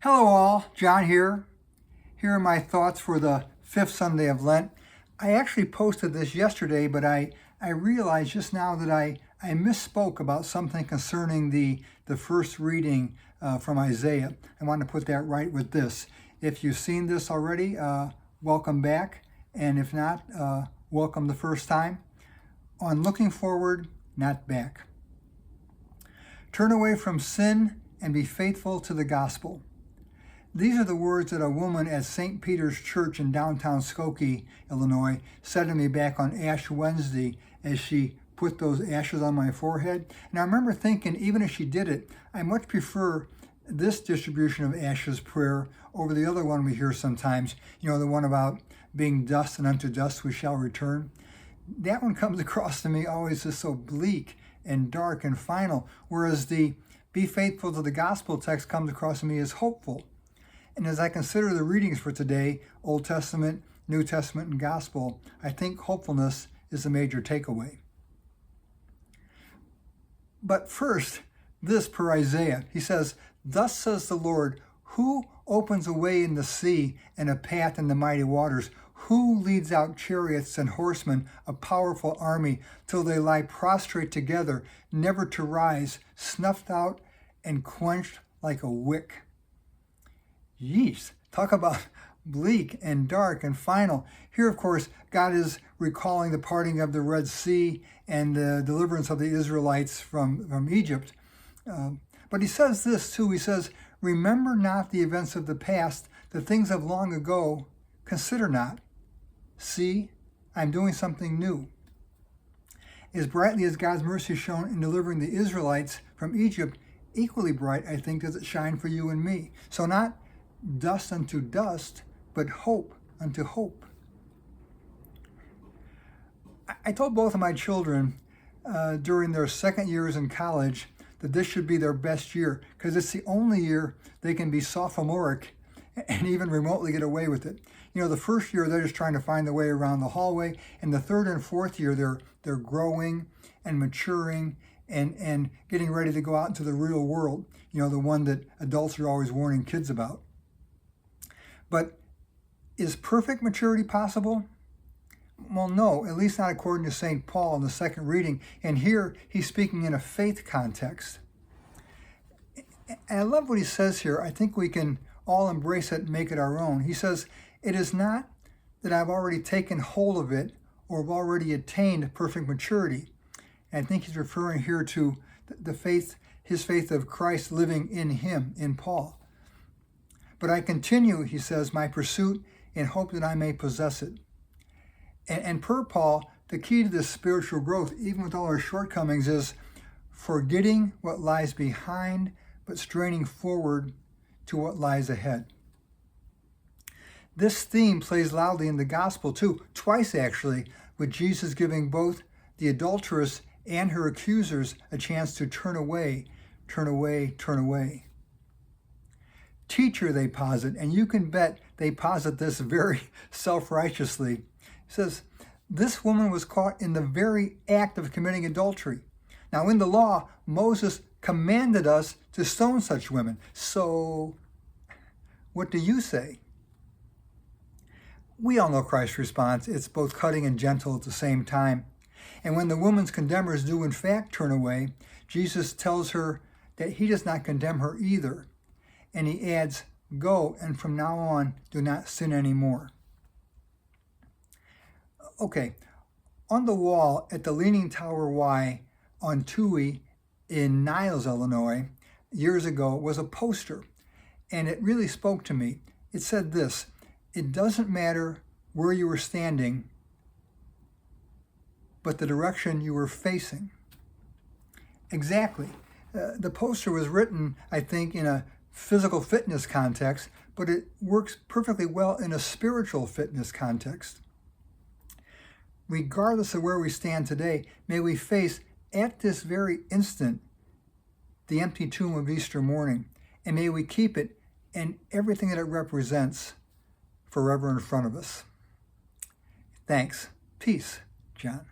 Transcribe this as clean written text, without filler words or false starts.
Hello all, John here. Here are my thoughts for the fifth Sunday of Lent. I actually posted this yesterday, but I realized just now that I misspoke about something concerning the first reading from Isaiah. I want to put that right with this. If you've seen this already, welcome back. And if not, welcome the first time. On looking forward, not back. Turn away from sin and be faithful to the gospel. These are the words that a woman at St. Peter's Church in downtown Skokie, Illinois, said to me back on Ash Wednesday as she put those ashes on my forehead. And I remember thinking, even as she did it, I much prefer this distribution of ashes prayer over the other one we hear sometimes, the one about being dust and unto dust we shall return. That one comes across to me always as so bleak and dark and final, whereas the be faithful to the gospel text comes across to me as hopeful. And as I consider the readings for today, Old Testament, New Testament, and Gospel, I think hopefulness is a major takeaway. But first, this per Isaiah. He says, "Thus says the Lord, who opens a way in the sea and a path in the mighty waters? Who leads out chariots and horsemen, a powerful army, till they lie prostrate together, never to rise, snuffed out and quenched like a wick?" Yeesh, talk about bleak and dark and final. Here, of course, God is recalling the parting of the Red Sea and the deliverance of the Israelites from Egypt. But he says this too. He says, "Remember not the events of the past, the things of long ago, consider not. See, I'm doing something new." As brightly as God's mercy shown in delivering the Israelites from Egypt, equally bright, I think, does it shine for you and me. So not dust unto dust, but hope unto hope. I told both of my children during their second years in college that this should be their best year, because it's the only year they can be sophomoric and even remotely get away with it. The first year they're just trying to find their way around the hallway, and the third and fourth year they're growing and maturing and getting ready to go out into the real world, the one that adults are always warning kids about. But is perfect maturity possible? Well, no, at least not according to St. Paul in the second reading. And here he's speaking in a faith context. And I love what he says here. I think we can all embrace it and make it our own. He says, "It is not that I've already taken hold of it or have already attained perfect maturity." And I think he's referring here to the faith, his faith of Christ living in him, in Paul. "But I continue," he says, "my pursuit in hope that I may possess it." And per Paul, the key to this spiritual growth, even with all our shortcomings, is forgetting what lies behind, but straining forward to what lies ahead. This theme plays loudly in the gospel too, twice actually, with Jesus giving both the adulteress and her accusers a chance to turn away, turn away, turn away. "Teacher," they posit, and you can bet they posit this very self-righteously. He says, "This woman was caught in the very act of committing adultery. Now in the law, Moses commanded us to stone such women. So what do you say?" We all know Christ's response. It's both cutting and gentle at the same time. And when the woman's condemners do in fact turn away, Jesus tells her that he does not condemn her either. And he adds, "Go, and from now on, do not sin anymore." Okay, on the wall at the Leaning Tower Y on Toohey in Niles, Illinois, years ago, was a poster. And it really spoke to me. It said this: "It doesn't matter where you were standing, but the direction you were facing." Exactly. The poster was written, I think, in a physical fitness context, but it works perfectly well in a spiritual fitness context. Regardless of where we stand today, may we face at this very instant the empty tomb of Easter morning, and may we keep it and everything that it represents forever in front of us. Thanks. Peace, John.